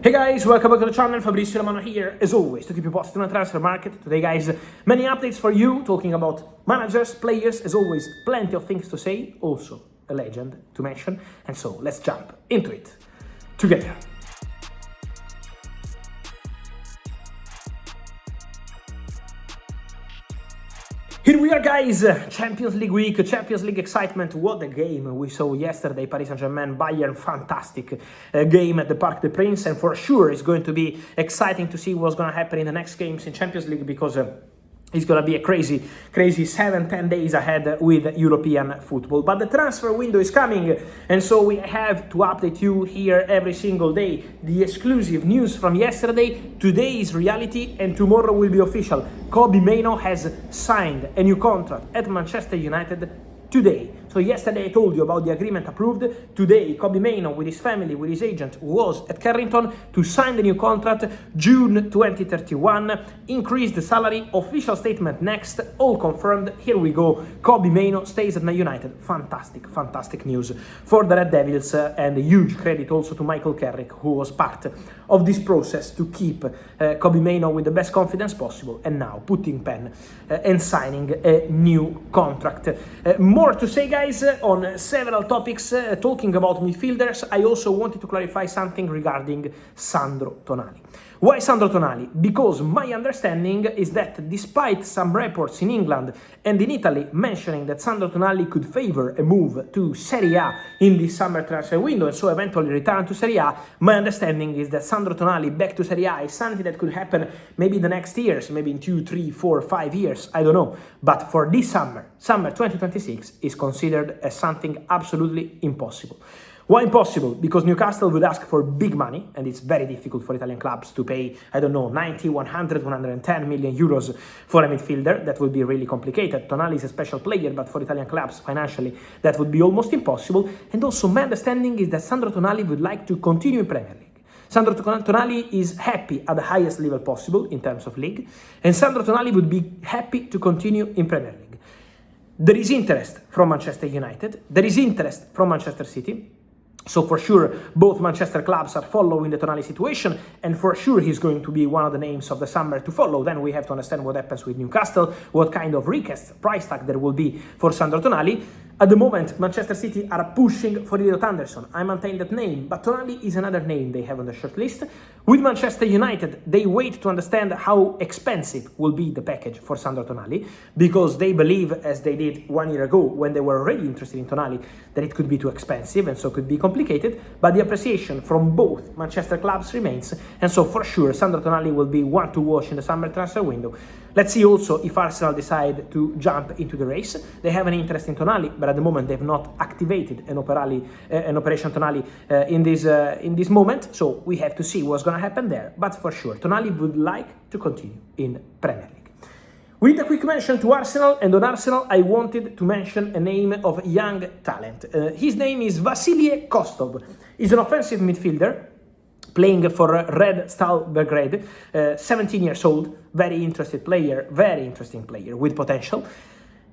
Hey guys, welcome back to the channel. Fabrizio Romano here, as always, to keep you posted on the transfer market. Today, guys, many updates for you, talking about managers, players, as always, plenty of things to say, also a legend to mention. And so, let's jump into it together. Here we are, guys, Champions League week, Champions League excitement. What a game we saw yesterday, Paris Saint-Germain, Bayern, fantastic game at the Parc des Princes, and for sure it's going to be exciting to see what's going to happen in the next games in Champions League, because it's going to be a crazy 7-10 days ahead with European football. But the transfer window is coming, and so we have to update you here every single day. The exclusive news from yesterday, today is reality, and tomorrow will be official. Kobbie Mainoo has signed a new contract at Manchester United today. So yesterday I told you about the agreement approved. Today, Kobbie Mainoo with his family, with his agent, was at Carrick to sign the new contract, June 2031. Increase the salary, official statement next, all confirmed. Here we go. Kobbie Mainoo stays at Man United. Fantastic news for the Red Devils, and a huge credit also to Michael Carrick, who was part of this process to keep Kobbie Mainoo with the best confidence possible, and now putting pen and signing a new contract. More to say, guys, on several topics. Talking about midfielders, I also wanted to clarify something regarding Sandro Tonali. Why Sandro Tonali? Because my understanding is that despite some reports in England and in Italy mentioning that Sandro Tonali could favor a move to Serie A in this summer transfer window and so eventually return to Serie A, my understanding is that Sandro Tonali back to Serie A is something that could happen maybe the next years, maybe in 2, 3, 4, 5 years, I don't know. But for this summer 2026 is considered as something absolutely impossible. Why impossible? Because Newcastle would ask for big money, and it's very difficult for Italian clubs to pay, I don't know, 90, 100, 110 million euros for a midfielder. That would be really complicated. Tonali is a special player, but for Italian clubs, financially, that would be almost impossible. And also, my understanding is that Sandro Tonali would like to continue in Premier League. Sandro Tonali is happy at the highest level possible in terms of league, and Sandro Tonali would be happy to continue in Premier League. There is interest from Manchester United, there is interest from Manchester City. So for sure, both Manchester clubs are following the Tonali situation, and for sure he's going to be one of the names of the summer to follow. Then we have to understand what happens with Newcastle, what kind of recast price tag there will be for Sandro Tonali. At the moment, Manchester City are pushing for Elliot Anderson. I maintain that name, but Tonali is another name they have on the short list. With Manchester United, they wait to understand how expensive will be the package for Sandro Tonali, because they believe, as they did 1 year ago when they were already interested in Tonali, that it could be too expensive and so could be complicated. But the appreciation from both Manchester clubs remains, and so for sure Sandro Tonali will be one to watch in the summer transfer window. Let's see also if Arsenal decide to jump into the race. They have an interest in Tonali, but at the moment they have not activated an Operation Tonali in this moment. So we have to see what's going to happen there. But for sure, Tonali would like to continue in Premier League. With a quick mention to Arsenal, and on Arsenal I wanted to mention a name of young talent. His name is Vasilije Kostov. He's an offensive midfielder playing for Red Star Belgrade, 17 years old, very interesting player with potential.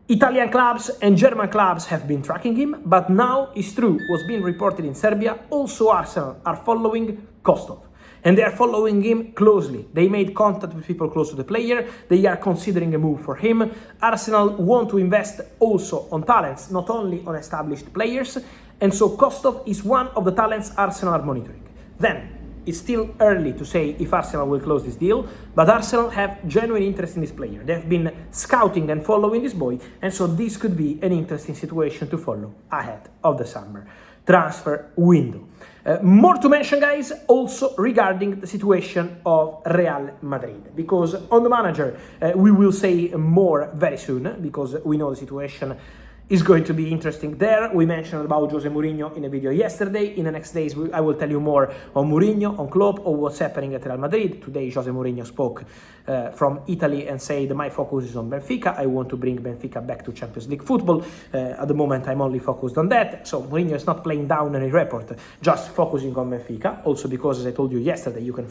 Italian clubs and German clubs have been tracking him, but now it's true, what's being reported in Serbia, also Arsenal are following Kostov. And they are following him closely. They made contact with people close to the player. They are considering a move for him. Arsenal want to invest also on talents, not only on established players. And so Kostov is one of the talents Arsenal are monitoring. Then, it's still early to say if Arsenal will close this deal, but Arsenal have genuine interest in this player. They have been scouting and following this boy, and so this could be an interesting situation to follow ahead of the summer transfer window. More to mention, guys, also regarding the situation of Real Madrid, because on the manager we will say more very soon, because we know the situation is going to be interesting there. We mentioned about José Mourinho in a video yesterday. In the next days, I will tell you more on Mourinho, on Klopp, or what's happening at Real Madrid. Today, José Mourinho spoke from Italy and said, my focus is on Benfica. I want to bring Benfica back to Champions League football. At the moment, I'm only focused on that. So Mourinho is not playing down any report, just focusing on Benfica. Also because, as I told you yesterday, you can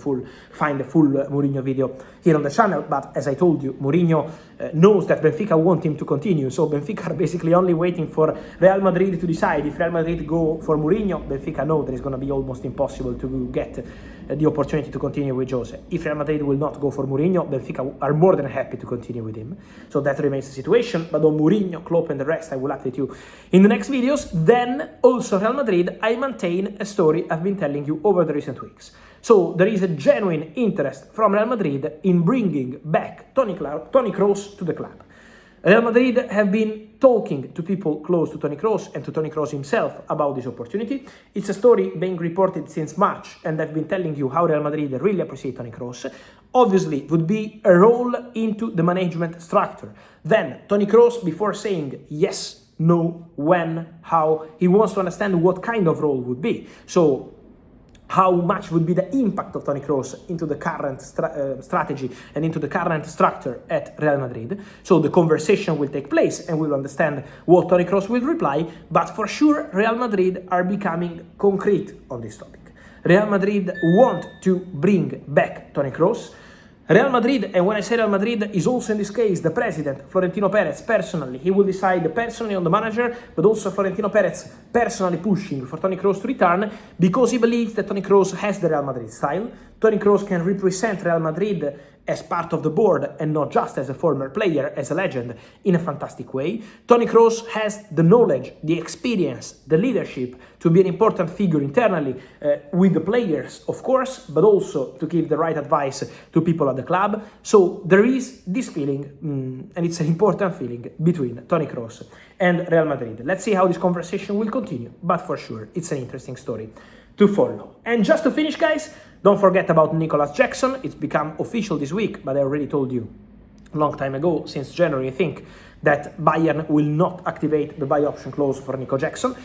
find the full Mourinho video here on the channel. But as I told you, Mourinho knows that Benfica want him to continue. So Benfica are basically only only waiting for Real Madrid to decide. If Real Madrid go for Mourinho, Benfica know that it's going to be almost impossible to get the opportunity to continue with Jose. If Real Madrid will not go for Mourinho, Benfica are more than happy to continue with him. So that remains the situation. But on Mourinho, Klopp and the rest, I will update you in the next videos. Then also Real Madrid, I maintain a story I've been telling you over the recent weeks. So there is a genuine interest from Real Madrid in bringing back Toni Kroos to the club. Real Madrid have been talking to people close to Toni Kroos and to Toni Kroos himself about this opportunity. It's a story being reported since March, and I've been telling you how Real Madrid really appreciate Toni Kroos. Obviously, would be a role into the management structure. Then, Toni Kroos, before saying yes, no, when, how, he wants to understand what kind of role would be. So, how much would be the impact of Toni Kroos into the current strategy and into the current structure at Real Madrid. So the conversation will take place and we'll understand what Toni Kroos will reply, but for sure Real Madrid are becoming concrete on this topic. Real Madrid want to bring back Toni Kroos. Real Madrid, and when I say Real Madrid, is also in this case the president, Florentino Pérez, personally. He will decide personally on the manager, but also Florentino Pérez personally pushing for Toni Kroos to return because he believes that Toni Kroos has the Real Madrid style. Toni Kroos can represent Real Madrid as part of the board and not just as a former player, as a legend, in a fantastic way. Toni Kroos has the knowledge, the experience, the leadership to be an important figure internally with the players, of course, but also to give the right advice to people at the club. So there is this feeling, and it's an important feeling, between Toni Kroos and Real Madrid. Let's see how this conversation will continue, but for sure, it's an interesting story to follow. And just to finish, guys, don't forget about Nicolas Jackson. It's become official this week, but I already told you a long time ago, since January, I think, that Bayern will not activate the buy option clause for Nico Jackson.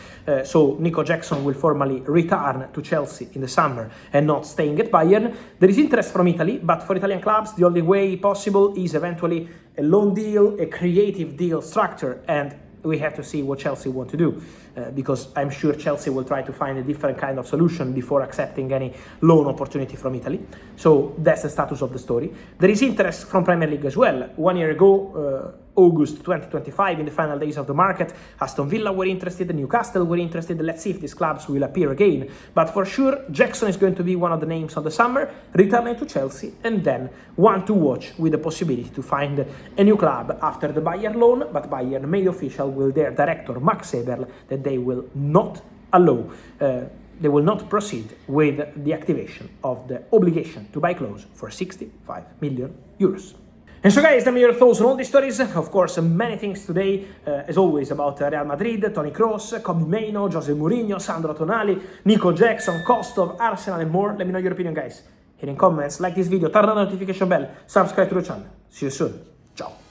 So Nico Jackson will formally return to Chelsea in the summer and not staying at Bayern. There is interest from Italy, but for Italian clubs, the only way possible is eventually a loan deal, a creative deal structure, and we have to see what Chelsea want to do, because I'm sure Chelsea will try to find a different kind of solution before accepting any loan opportunity from Italy. So that's the status of the story. There is interest from Premier League as well. 1 year ago, August 2025, in the final days of the market, Aston Villa were interested, Newcastle were interested. Let's see if these clubs will appear again. But for sure, Jackson is going to be one of the names of the summer, returning to Chelsea, and then one to watch with the possibility to find a new club after the Bayern loan. But Bayern made official with their director, Max Eberl, that they will not allow, they will not proceed with the activation of the obligation to buy clause for 65 million euros. And so guys, let me your thoughts on all these stories. Of course, many things today, as always, about Real Madrid, Toni Kroos, Kobbie Mainoo, José Mourinho, Sandro Tonali, Nicolas Jackson, Kostov, Arsenal and more. Let me know your opinion, guys. Here in comments, like this video, turn on the notification bell, subscribe to the channel. See you soon. Ciao.